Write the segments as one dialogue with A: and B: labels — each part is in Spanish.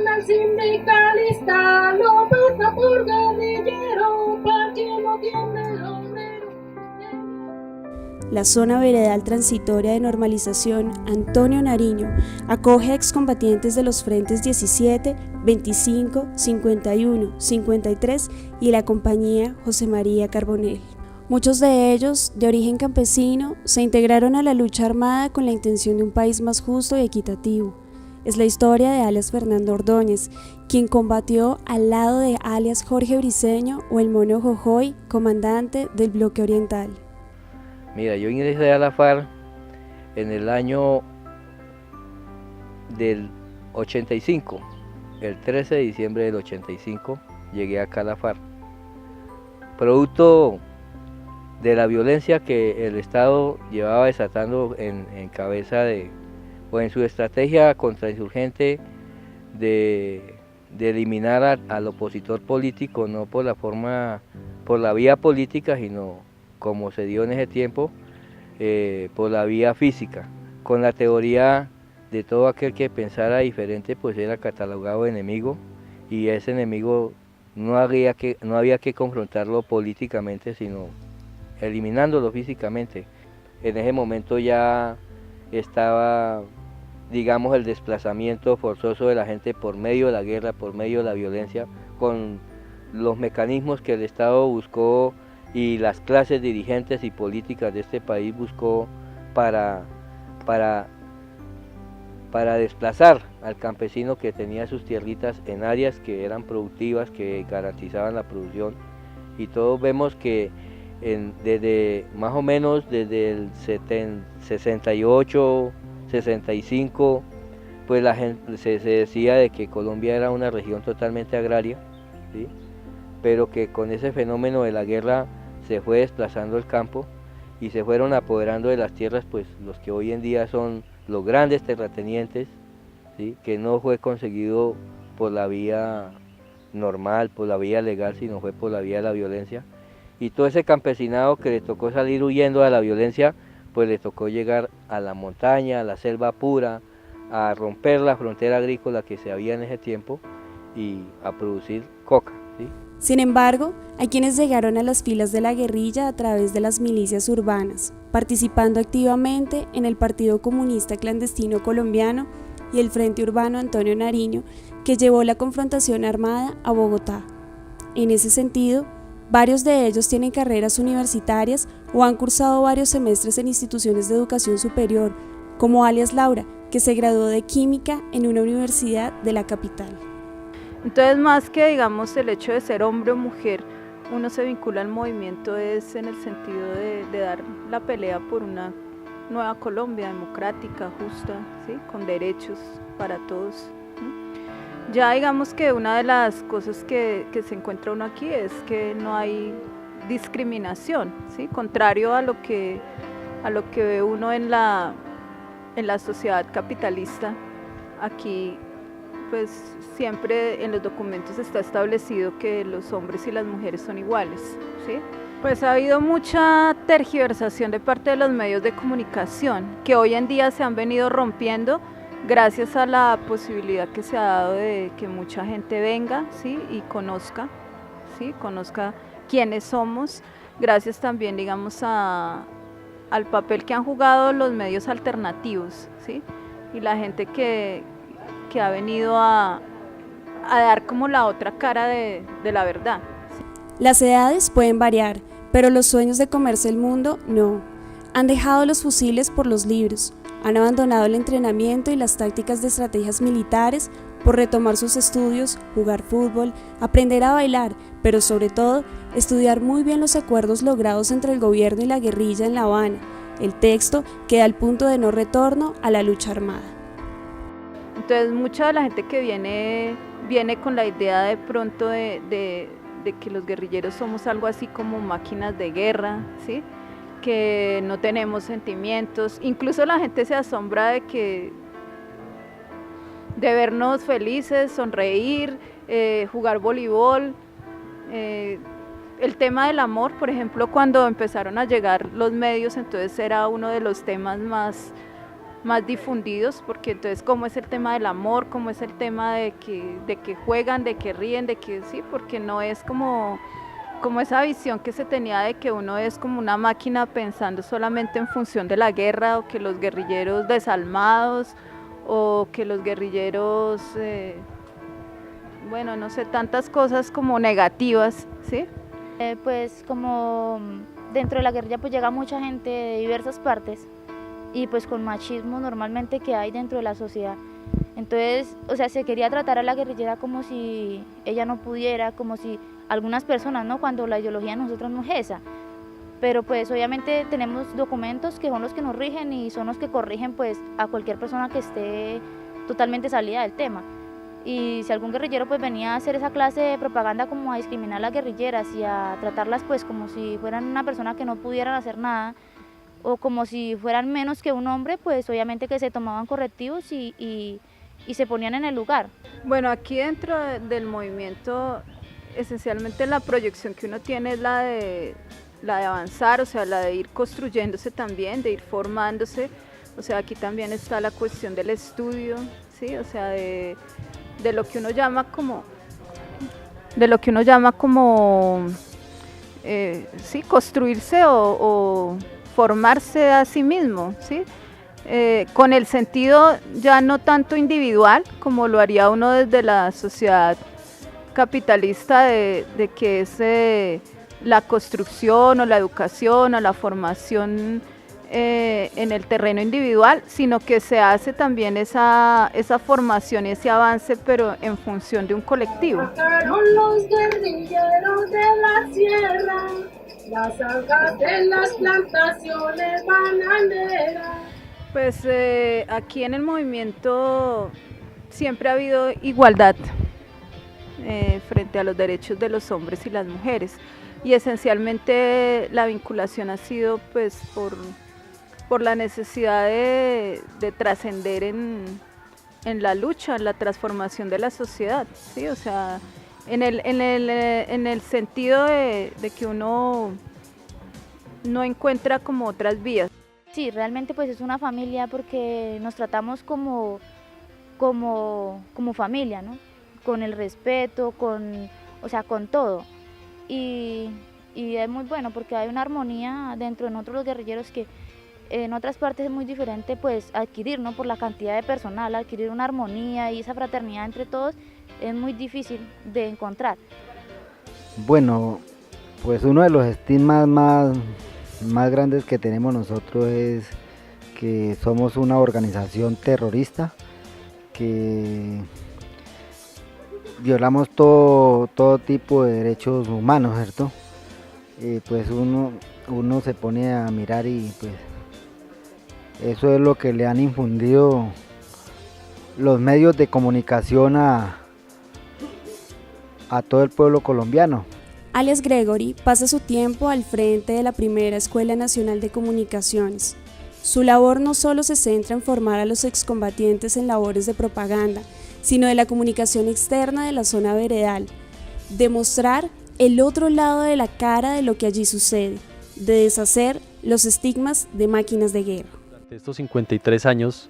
A: al sindicalista, lo mata por guerrillero, para que no tiene el obrero.
B: La zona veredal transitoria de normalización Antonio Nariño acoge a excombatientes de los frentes 17, 25, 51, 53 y la compañía José María Carbonell. Muchos de ellos, de origen campesino, se integraron a la lucha armada con la intención de un país más justo y equitativo. Es la historia de alias Fernando Ordóñez, quien combatió al lado de alias Jorge Briceño o el Mono Jojoy, comandante del bloque oriental.
C: Mira, yo ingresé a la FARC en el año del 85, el 13 de diciembre del 85 llegué acá a la FARC. Producto de la violencia que el Estado llevaba desatando en cabeza de, o en su estrategia contrainsurgente de eliminar al opositor político, no por la vía política, sino como se dio en ese tiempo, por la vía física, con la teoría de todo aquel que pensara diferente, pues era catalogado enemigo, y ese enemigo no había que confrontarlo políticamente, sino eliminándolo físicamente. En ese momento ya estaba, digamos, el desplazamiento forzoso de la gente por medio de la guerra, por medio de la violencia, con los mecanismos que el Estado buscó y las clases dirigentes y políticas de este país buscó para desplazar al campesino que tenía sus tierritas en áreas que eran productivas, que garantizaban la producción. Y todos vemos que desde más o menos desde el 68, 65, pues la gente se decía de que Colombia era una región totalmente agraria, ¿sí? Pero que con ese fenómeno de la guerra se fue desplazando el campo y se fueron apoderando de las tierras, pues los que hoy en día son los grandes terratenientes, ¿sí? Que no fue conseguido por la vía normal, por la vía legal, sino fue por la vía de la violencia. Y todo ese campesinado que le tocó salir huyendo a la violencia, pues le tocó llegar a la montaña, a la selva pura, a romper la frontera agrícola que se había en ese tiempo y a producir coca, ¿sí?
B: Sin embargo, hay quienes llegaron a las filas de la guerrilla a través de las milicias urbanas, participando activamente en el Partido Comunista Clandestino Colombiano y el Frente Urbano Antonio Nariño, que llevó la confrontación armada a Bogotá. En ese sentido, varios de ellos tienen carreras universitarias o han cursado varios semestres en instituciones de educación superior, como alias Laura, que se graduó de Química en una universidad de la capital.
D: Entonces, más que, digamos, el hecho de ser hombre o mujer, uno se vincula al movimiento es en el sentido de dar la pelea por una nueva Colombia democrática, justa, ¿sí? Con derechos para todos, ¿sí? Ya digamos que una de las cosas que se encuentra uno aquí es que no hay discriminación, ¿sí? Contrario a lo que ve uno en la sociedad capitalista. Aquí pues siempre en los documentos está establecido que los hombres y las mujeres son iguales, ¿sí? Pues ha habido mucha tergiversación de parte de los medios de comunicación que hoy en día se han venido rompiendo gracias a la posibilidad que se ha dado de que mucha gente venga, ¿sí? Y conozca, ¿sí? Conozca quiénes somos, gracias también, digamos, al papel que han jugado los medios alternativos, ¿sí? Y la gente que ha venido a dar como la otra cara de la verdad.
B: Las edades pueden variar, pero los sueños de comerse el mundo no. Han dejado los fusiles por los libros, han abandonado el entrenamiento y las tácticas de estrategias militares por retomar sus estudios, jugar fútbol, aprender a bailar, pero sobre todo, estudiar muy bien los acuerdos logrados entre el gobierno y la guerrilla en La Habana, el texto que da el punto de no retorno a la lucha armada.
D: Entonces mucha de la gente que viene con la idea de pronto de que los guerrilleros somos algo así como máquinas de guerra, ¿sí? Que no tenemos sentimientos, incluso la gente se asombra de vernos felices, sonreír, jugar voleibol, el tema del amor, por ejemplo, cuando empezaron a llegar los medios, entonces era uno de los temas más difundidos, porque entonces cómo es el tema del amor, cómo es el tema de que juegan, de que ríen, de que sí, porque no es como esa visión que se tenía de que uno es como una máquina pensando solamente en función de la guerra, o que los guerrilleros desalmados, o que los guerrilleros, bueno, no sé, tantas cosas como negativas, ¿sí?
E: Pues como dentro de la guerrilla pues llega mucha gente de diversas partes y pues con machismo normalmente que hay dentro de la sociedad. Entonces, o sea, se quería tratar a la guerrillera como si ella no pudiera, como si algunas personas, ¿no? Cuando la ideología de nosotros no es esa. Pero pues obviamente tenemos documentos que son los que nos rigen y son los que corrigen pues a cualquier persona que esté totalmente salida del tema. Y si algún guerrillero pues venía a hacer esa clase de propaganda como a discriminar a las guerrilleras y a tratarlas pues como si fueran una persona que no pudieran hacer nada o como si fueran menos que un hombre, pues obviamente que se tomaban correctivos y se ponían en el lugar.
D: Bueno, aquí dentro del movimiento esencialmente la proyección que uno tiene es la de avanzar, o sea, la de ir construyéndose también, de ir formándose, o sea, aquí también está la cuestión del estudio, ¿sí? O sea, de lo que uno llama como, sí, construirse o formarse a sí mismo, ¿sí? Con el sentido ya no tanto individual como lo haría uno desde la sociedad capitalista de que es la construcción o la educación o la formación en el terreno individual, sino que se hace también esa formación y ese avance, pero en función de un colectivo.
A: Sacaron los guerrilleros de la sierra, las algas de las plantaciones bananeras.
D: Pues aquí en el movimiento siempre ha habido igualdad frente a los derechos de los hombres y las mujeres, y esencialmente la vinculación ha sido pues por la necesidad de trascender en la lucha, en la transformación de la sociedad, ¿sí? O sea, en el sentido de que uno no encuentra como otras vías.
E: Sí, realmente pues es una familia porque nos tratamos como familia, ¿no? Con el respeto, o sea, con todo. Y es muy bueno porque hay una armonía dentro de nosotros los guerrilleros que en otras partes es muy diferente pues adquirir, ¿no? Por la cantidad de personal, adquirir una armonía y esa fraternidad entre todos es muy difícil de encontrar.
F: Bueno, pues uno de los estigmas más grandes que tenemos nosotros es que somos una organización terrorista, que violamos todo tipo de derechos humanos, ¿cierto? Pues uno se pone a mirar y pues eso es lo que le han infundido los medios de comunicación a todo el pueblo colombiano.
B: Alias Gregory pasa su tiempo al frente de la primera Escuela Nacional de Comunicaciones. Su labor no solo se centra en formar a los excombatientes en labores de propaganda, sino de la comunicación externa de la zona veredal, demostrar el otro lado de la cara de lo que allí sucede, de deshacer los estigmas de máquinas de guerra.
G: Durante estos 53 años,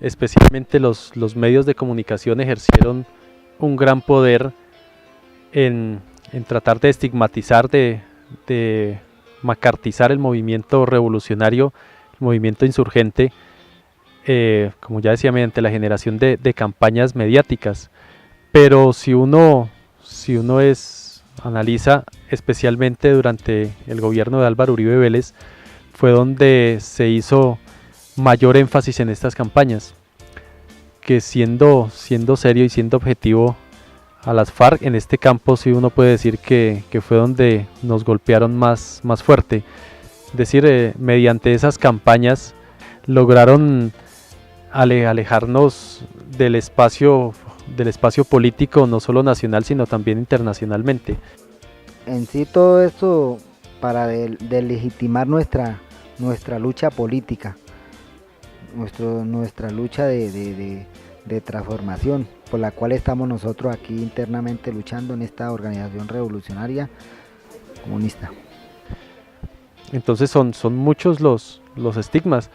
G: especialmente los medios de comunicación ejercieron un gran poder en tratar de estigmatizar, de macartizar el movimiento revolucionario, el movimiento insurgente, como ya decía, mediante la generación de campañas mediáticas. Pero si uno analiza, especialmente durante el gobierno de Álvaro Uribe Vélez, fue donde se hizo mayor énfasis en estas campañas, que siendo serio y siendo objetivo a las FARC, en este campo sí uno puede decir que fue donde nos golpearon más fuerte. Es decir, mediante esas campañas lograron alejarnos del espacio político, no solo nacional sino también internacionalmente.
F: En sí todo esto para delegitimar nuestra lucha política, nuestra lucha de transformación, por la cual estamos nosotros aquí internamente luchando en esta organización revolucionaria comunista.
G: Entonces son muchos los estigmas,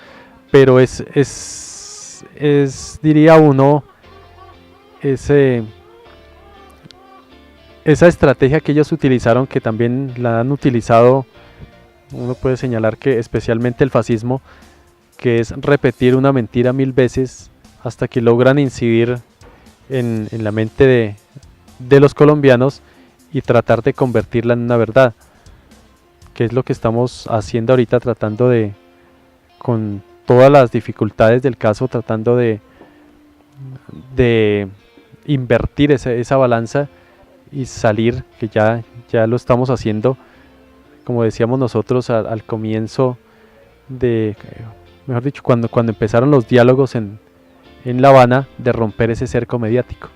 G: pero diría uno, esa estrategia que ellos utilizaron, que también la han utilizado, uno puede señalar que especialmente el fascismo, que es repetir una mentira 1000 veces hasta que logran incidir en la mente de los colombianos y tratar de convertirla en una verdad, que es lo que estamos haciendo ahorita, tratando de, con todas las dificultades del caso, tratando de invertir esa balanza y salir, que ya lo estamos haciendo, como decíamos nosotros al comienzo mejor dicho, cuando empezaron los diálogos en La Habana, de romper ese cerco mediático.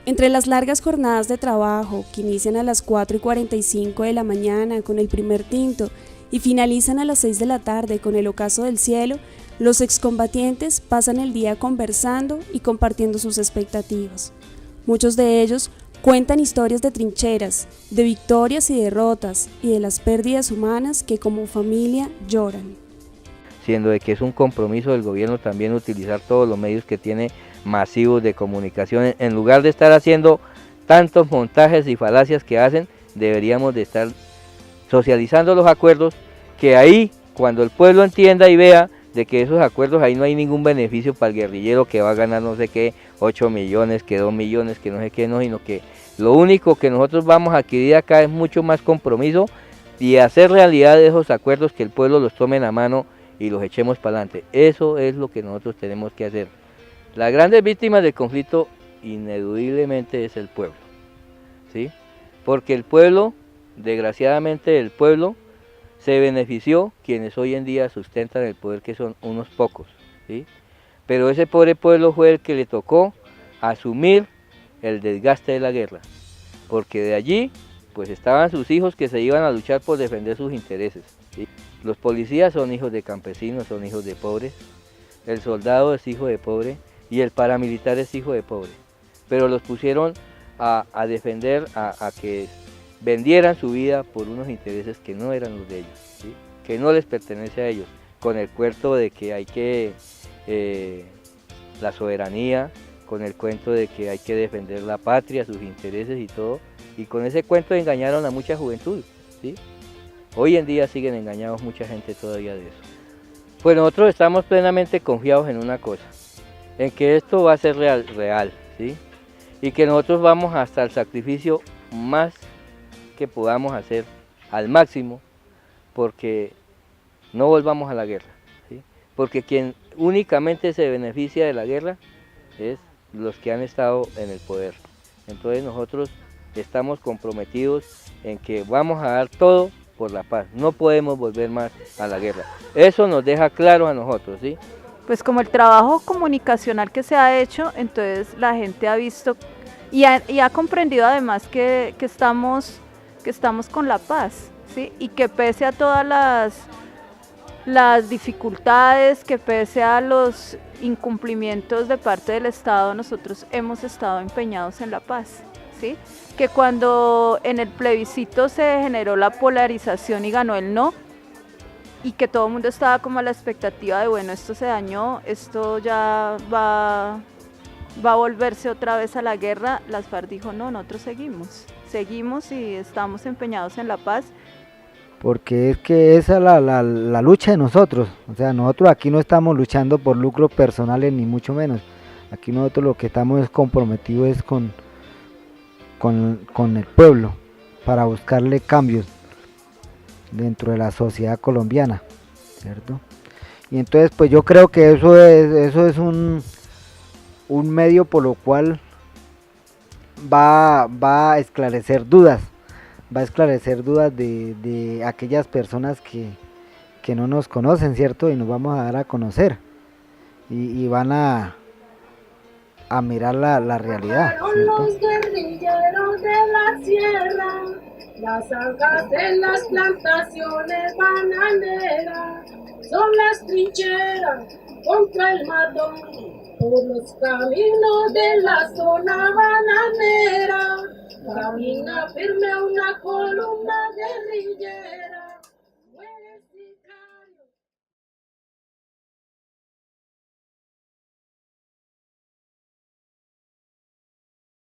B: Entre las largas jornadas de trabajo, que inician a las 4:45 de la mañana con el primer tinto y finalizan a las 6 de la tarde con el ocaso del cielo, los excombatientes pasan el día conversando y compartiendo sus expectativas. Muchos de ellos cuentan historias de trincheras, de victorias y derrotas, y de las pérdidas humanas que como familia lloran.
C: Siendo de que es un compromiso del gobierno también utilizar todos los medios que tiene masivos de comunicación, en lugar de estar haciendo tantos montajes y falacias que hacen, deberíamos de estar socializando los acuerdos, que ahí cuando el pueblo entienda y vea de que esos acuerdos ahí no hay ningún beneficio para el guerrillero que va a ganar no sé qué, 8 millones, que 2 millones, que no sé qué, no, sino que lo único que nosotros vamos a adquirir acá es mucho más compromiso y hacer realidad de esos acuerdos, que el pueblo los tome en la mano y los echemos para adelante. Eso es lo que nosotros tenemos que hacer. Las grandes víctimas del conflicto ineludiblemente es el pueblo, ¿sí? Porque el pueblo, desgraciadamente el pueblo, se benefició quienes hoy en día sustentan el poder, que son unos pocos, ¿sí? Pero ese pobre pueblo fue el que le tocó asumir el desgaste de la guerra, porque de allí pues estaban sus hijos que se iban a luchar por defender sus intereses, ¿sí? Los policías son hijos de campesinos, son hijos de pobres, el soldado es hijo de pobre y el paramilitar es hijo de pobre, pero los pusieron a defender, a que vendieran su vida por unos intereses que no eran los de ellos, ¿sí? Que no les pertenece a ellos, con el cuento de que hay que la soberanía, con el cuento de que hay que defender la patria, sus intereses y todo, y con ese cuento engañaron a mucha juventud, ¿sí? Hoy en día siguen engañados mucha gente todavía de eso. Pues nosotros estamos plenamente confiados en una cosa, en que esto va a ser real, ¿sí? Y que nosotros vamos hasta el sacrificio más que podamos hacer al máximo, porque no volvamos a la guerra, ¿sí? Porque quien únicamente se beneficia de la guerra es los que han estado en el poder. Entonces nosotros estamos comprometidos en que vamos a dar todo por la paz, no podemos volver más a la guerra. Eso nos deja claro a nosotros, ¿sí?
D: Pues como el trabajo comunicacional que se ha hecho, entonces la gente ha visto y ha comprendido además que estamos con la paz, ¿sí? Y que pese a todas las dificultades, que pese a los incumplimientos de parte del Estado, nosotros hemos estado empeñados en la paz, ¿sí? Que cuando en el plebiscito se generó la polarización y ganó el no, y que todo el mundo estaba como a la expectativa de, bueno, esto se dañó, esto ya va a volverse otra vez a la guerra, las FARC dijo, no, nosotros seguimos y estamos empeñados en la paz.
F: Porque es que esa es la lucha de nosotros, o sea, nosotros aquí no estamos luchando por lucros personales ni mucho menos, aquí nosotros lo que estamos es comprometidos es con el pueblo, para buscarle cambios dentro de la sociedad colombiana, ¿cierto? Y entonces pues yo creo que eso es un medio por lo cual va a esclarecer dudas, de aquellas personas que no nos conocen, ¿cierto? Y nos vamos a dar a conocer y van a mirar la realidad, ¿cierto?
A: Los guerrilleros de la sierra, las zanjas en las plantaciones bananeras, son las trincheras contra el matón, por los caminos de la zona bananera, camina firme una columna guerrillera.